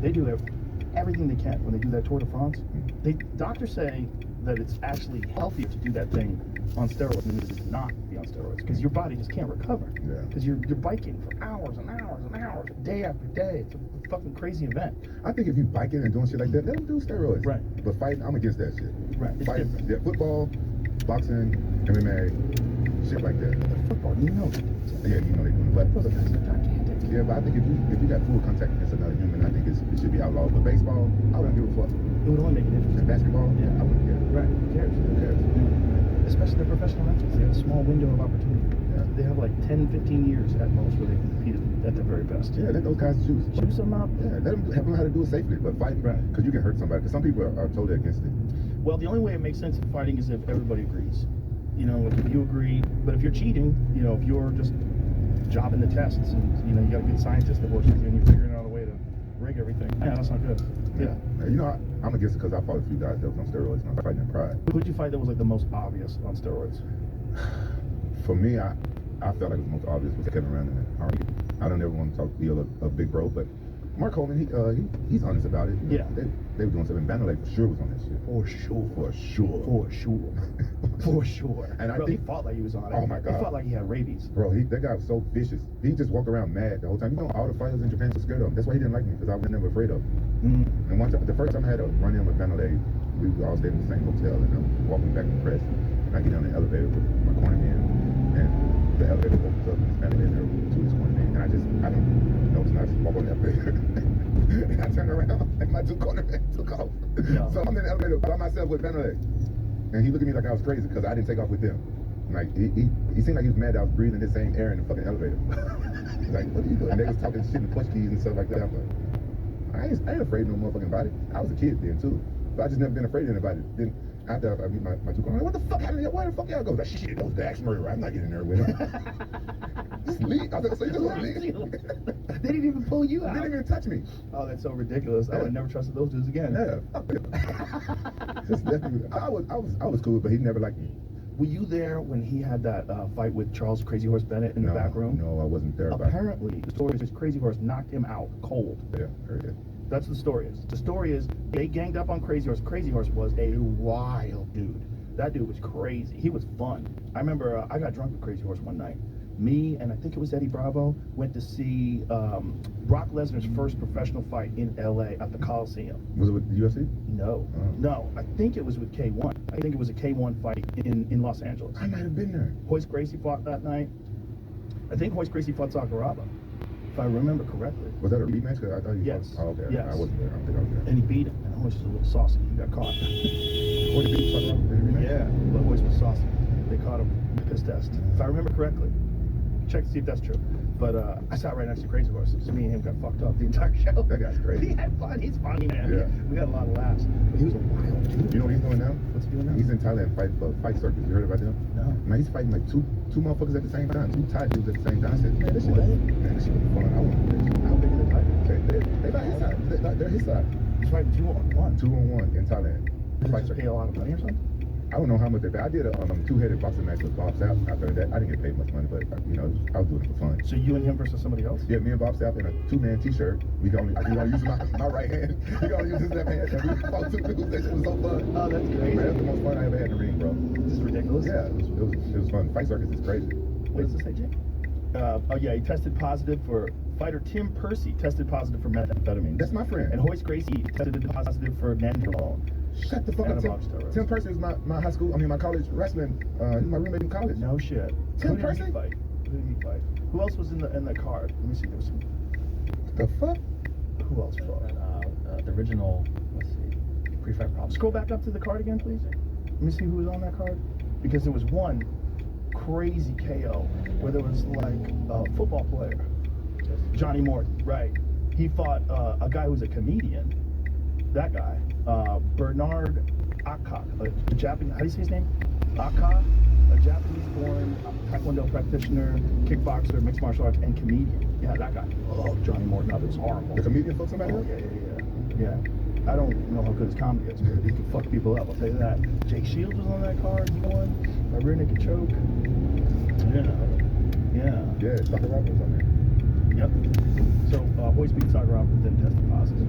They do everything they can when they do that Tour de France. Doctors say that it's actually healthier to do that thing on steroids than it is to not be on steroids, because your body just can't recover. Yeah. Because you're biking for hours and hours and hours, day after day. It's a fucking crazy event. I think if you biking and doing shit like that, let them do steroids. Right. But fighting, I'm against that shit. Right. Fighting, yeah, football, boxing, MMA, shit like that. The football, you know. Yeah, you know they do. But Those guys are gigantic. yeah, but I think if you got full contact against another human, I think it should be outlawed. But baseball, I wouldn't give a fuck. It would only make it interesting. And basketball, Yeah. I wouldn't care. Right. Who cares? Who cares? Especially the professional athletes. They have a small window of opportunity. Yeah. They have like 10, 15 years at most where they can compete at their very best. Yeah, let those guys choose. Choose them up. Yeah, let them have them how to do it safely, but fight, Right. Because you can hurt somebody. Because some people are totally against it. Well, the only way it makes sense in fighting is if everybody agrees. You know, if you agree, but if you're cheating, you know, if you're just jobbing the tests and, you know, you got a good scientist that works with you and you're figuring out a way to rig everything. Yeah, that's not good. Yeah. You know, I'm against it because I fought a few guys that was on steroids and I'm fighting in pride. Who'd you fight that was like the most obvious on steroids? For me, I felt like it was most obvious was Kevin Randleman. I don't ever want to be a big bro, but Mark Holman, he's honest about it. Yeah. They were doing something. Vanderlei for sure was on that shit. For sure. For sure. For sure. For sure. And I Bro, think he fought like he was on it. Oh my God. He fought like he had rabies. Bro, that guy was so vicious. He just walked around mad the whole time. You know, all the fighters in Japan were scared of him. That's why he didn't like me, because I was never afraid of him. And one time, the first time I had a run-in with Vanderlei, we all stayed in the same hotel, and I'm walking back to the press, and I get on the elevator with my corner man, and the elevator opens up, and it's Vanderlei there to his corner man, and I don't know, it's not just walk on the elevator. And I turned around, and my two corner men took off. Yeah. So I'm in the elevator by myself with Vanderlei, and he looked at me like I was crazy because I didn't take off with them. Like he seemed like he was mad that I was breathing the same air in the fucking elevator. Like, what are you doing? And they was talking shit in Portuguese and stuff like that. I'm like, I ain't afraid of no motherfucking body. I was a kid then too, but I just never been afraid of anybody. Then after I meet my two girls, I'm like, what the fuck happened here? Where the fuck y'all go? Like, shit, that was the axe murderer. I'm not getting there with him. Just leave. I was gonna say, just leave. They didn't even pull you out. They didn't even touch me. Oh, that's so ridiculous. I would never trusted those dudes again. Yeah, fuck them. Just left me. I was cool, but he never liked me. Were you there when he had that fight with Charles Crazy Horse Bennett in the back room? No, I wasn't there. Apparently, the story is Crazy Horse knocked him out cold. Yeah, heard it. That's what the story is. The story is they ganged up on Crazy Horse. Crazy Horse was a wild dude. That dude was crazy. He was fun. I remember I got drunk with Crazy Horse one night. Me and I think it was Eddie Bravo went to see Brock Lesnar's first professional fight in LA at the Coliseum. Was it with the UFC? No. No. I think it was with K1. I think it was a K1 fight in Los Angeles. I might have been there. Hoist Gracie fought that night. I think Hoist Gracie fought Sakuraba, if I remember correctly. Was that a rematch? I thought you Yes. fought. Oh, okay. Yes. I wasn't there. I don't think I was there. And he beat him. And Hoist was a little saucy. He got caught. What did he beat Sakuraba? Yeah, but Hoist was saucy. They caught him in the piss test, if I remember correctly. Check to see if that's true. But I sat right next to Crazy Horse, so me and him got fucked up the entire show. That guy's crazy. He had fun. He's funny, man. Yeah. We got a lot of laughs. But he was a wild dude. You know what he's doing now? What's he doing now? He's in Thailand fighting for Fight Circus. You heard about them? No. Man, he's fighting like two motherfuckers at the same time. Two Thai dudes at the same time. I said, man, this shit was fun. I want to do this. How big are they fighting? They by his side. They're his side. He's fighting 2-on-1. 2-on-1 in Thailand. Does Fight he just pay a lot of money or something? I don't know how much they pay. I did a two-headed boxing match with Bob Sapp. After that, I didn't get paid much money, but you know, I was doing it for fun. So you and him versus somebody else? Yeah, me and Bob Sapp in a two-man T-shirt. We can only use my right hand. He can only use his left hand. And we fought two dudes. That shit was so fun. Oh, that's crazy. Man, that's the most fun I ever had in the ring, bro. This is ridiculous. Yeah, it was fun. Fight Circus is crazy. What does this say, Jake? Oh yeah, he tested positive for fighter Tim Percy tested positive for methamphetamine. That's my friend. And Hoist Gracie tested positive for nandrolone. Shut the fuck up. Tim Percy is my college wrestling. He's my roommate in college. No shit. Tim Percy? Who did he fight? Who else was in the card? Let me see. There was some. The fuck? Who else fought? The original. Let's see. Pre-fight problems. Scroll back up to the card again, please. Let me see who was on that card. Because there was one crazy KO where there was like a football player, Johnny Morton. Right. He fought a guy who's a comedian. That guy, Bernard Akka, a Japanese, how do you say his name? Akka, a Japanese-born Taekwondo practitioner, kickboxer, mixed martial arts, and comedian. Yeah, that guy. Oh, Johnny Morton, that was horrible. The comedian fought somebody else? Yeah. I don't know how good his comedy is, but he can fuck people up, I'll tell you that. Jake Shields was on that card, he won. My rear naked choke. Yeah, Sakuraba was on there. Yep. So, Hoist beat Sakuraba, then tested positive.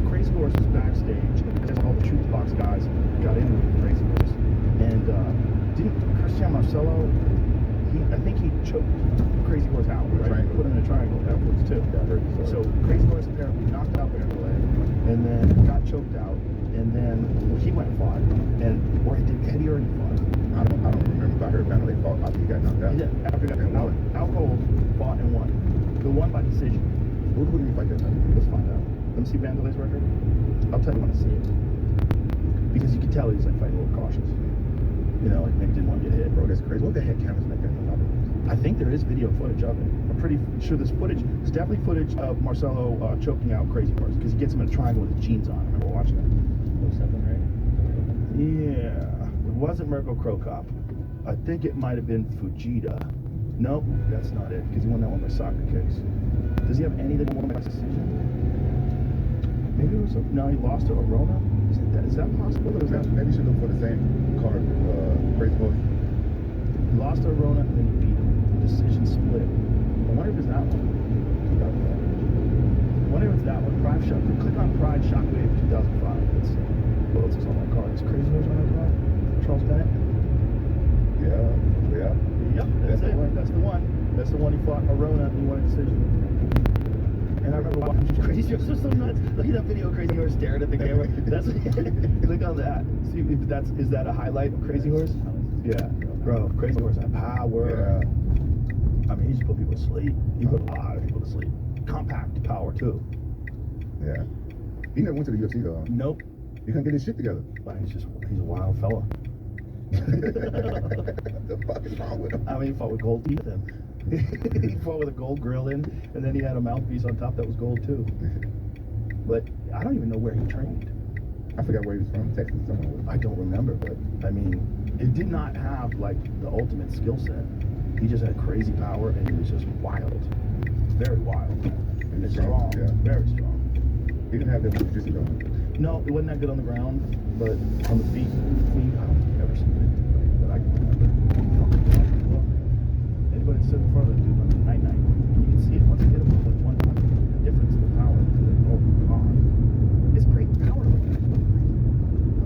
So Crazy Horse was backstage, and all the Truth Box guys got in with Crazy Horse. And didn't Christian Marcello, I think he choked Crazy Horse out, right? Put him in a triangle afterwards too. Yeah, I heard So Crazy Horse apparently knocked out Vanderlei, and then got choked out, and then he went and fought, or had he already fought? I don't remember, but I heard Vanderlei fought after he got knocked out. Yeah, after that, and won. Alcohol fought and won. The one by decision. Who did he fight that time? Let's find out. Let me see Vanderlei's record. I'll tell you when I see it. Because you can tell he's like fighting a little cautious. You know, like maybe didn't want to get hit. Bro, that's crazy. What the heck cameras like that? I think there is video footage of it. I'm pretty sure there's footage. There's definitely footage of Marcelo choking out Crazy Horse because he gets him in a triangle with his jeans on. I remember watching that. 07, right? Yeah. It wasn't Mirko Krokop. I think it might have been Fujita. Nope, that's not it because he won that one by soccer kicks. Does he have any that he won by decision? Maybe it was no, he lost to Arona. Is that possible? Or is that Maybe you should look for the same card, Crazy Horse. he lost to Arona and then he beat him. Decision split. I wonder if it's that one. I wonder if it's that one. Pride Shock. Click on Pride Shockwave 2005. Let's see. What else is on that card? Is Crazy Horse on that card? Charles Bennett? Yeah. Yep, that's it. That's the one. That's the one he fought Arona and he won a decision. And I remember watching Crazy Horse was so nuts. Look at that video of Crazy Horse staring at the camera. That's click on that. See if is that a highlight of Crazy Horse? Yeah. Bro, Crazy Horse had power. Yeah. I mean, he just put people to sleep. He put a lot of people to sleep. Compact power too. Yeah. He never went to the UFC though. Nope. He couldn't get his shit together. But he's a wild fella. What the fuck is wrong with him? I mean, he fought with gold teeth in. He fought with a gold grill in, and then he had a mouthpiece on top that was gold too. But I don't even know where he trained. I forgot where he was from, Texas somewhere. I don't remember, but I mean, it did not have like the ultimate skill set. He just had crazy power, and he was just wild, very wild, and strong, yeah. very strong. He didn't have that much jiu-jitsu though. No, it wasn't that good on the ground, but on the feet, I don't think I've ever seen it. But I can remember. Anybody that stood in front of the dude on the night, you can see it once you hit him with like one punch, the difference in the power. Oh God, it's great power. I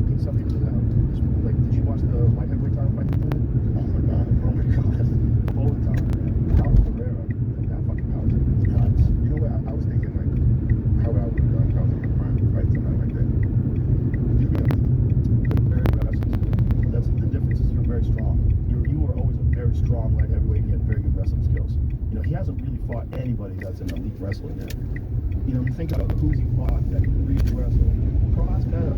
think some people have. Like, did you watch the light heavyweight title fight? Oh my God, all the time. Carlos Ferreira, that fucking power is nuts. You know what? I was thinking like, how I would have done if I was in my prime to fight somebody like that. You be honest. Very aggressive. That's the difference. Is you're very strong. You were always a very strong light heavyweight. And you had very good wrestling skills. You know, he hasn't really fought anybody that's an elite wrestler yet. You know, think about who's he fought that can really wrestle. Prospero,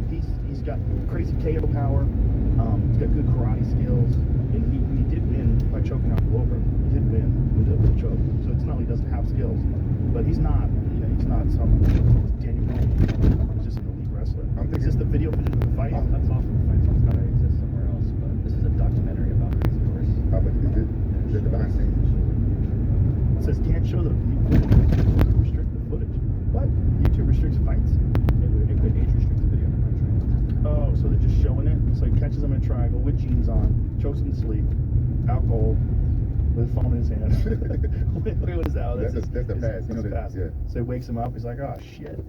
he's got crazy KO power. He's got good karate skills, and he did win by choking out Glover. He did win with a choke. So it's not like he doesn't have skills, but he's not. You know, he's not some Daniel Bryan. He's just an elite wrestler. Is this the video footage of the fight? Oh, that's awesome. The fight song's gotta exist somewhere else, but this is a documentary about Crazy Horse. How about is it the behind the scenes? It says can't show the YouTube restrict the footage. What? YouTube restricts fights? It could age restrict the video in the country. Oh, so they're just showing it? So he catches him in a triangle with jeans on, chokes him to sleep, alcohol, with his phone in his hand. Look at his out. That's the pass. You know that, pass. yeah. So he wakes him up. He's like, oh shit.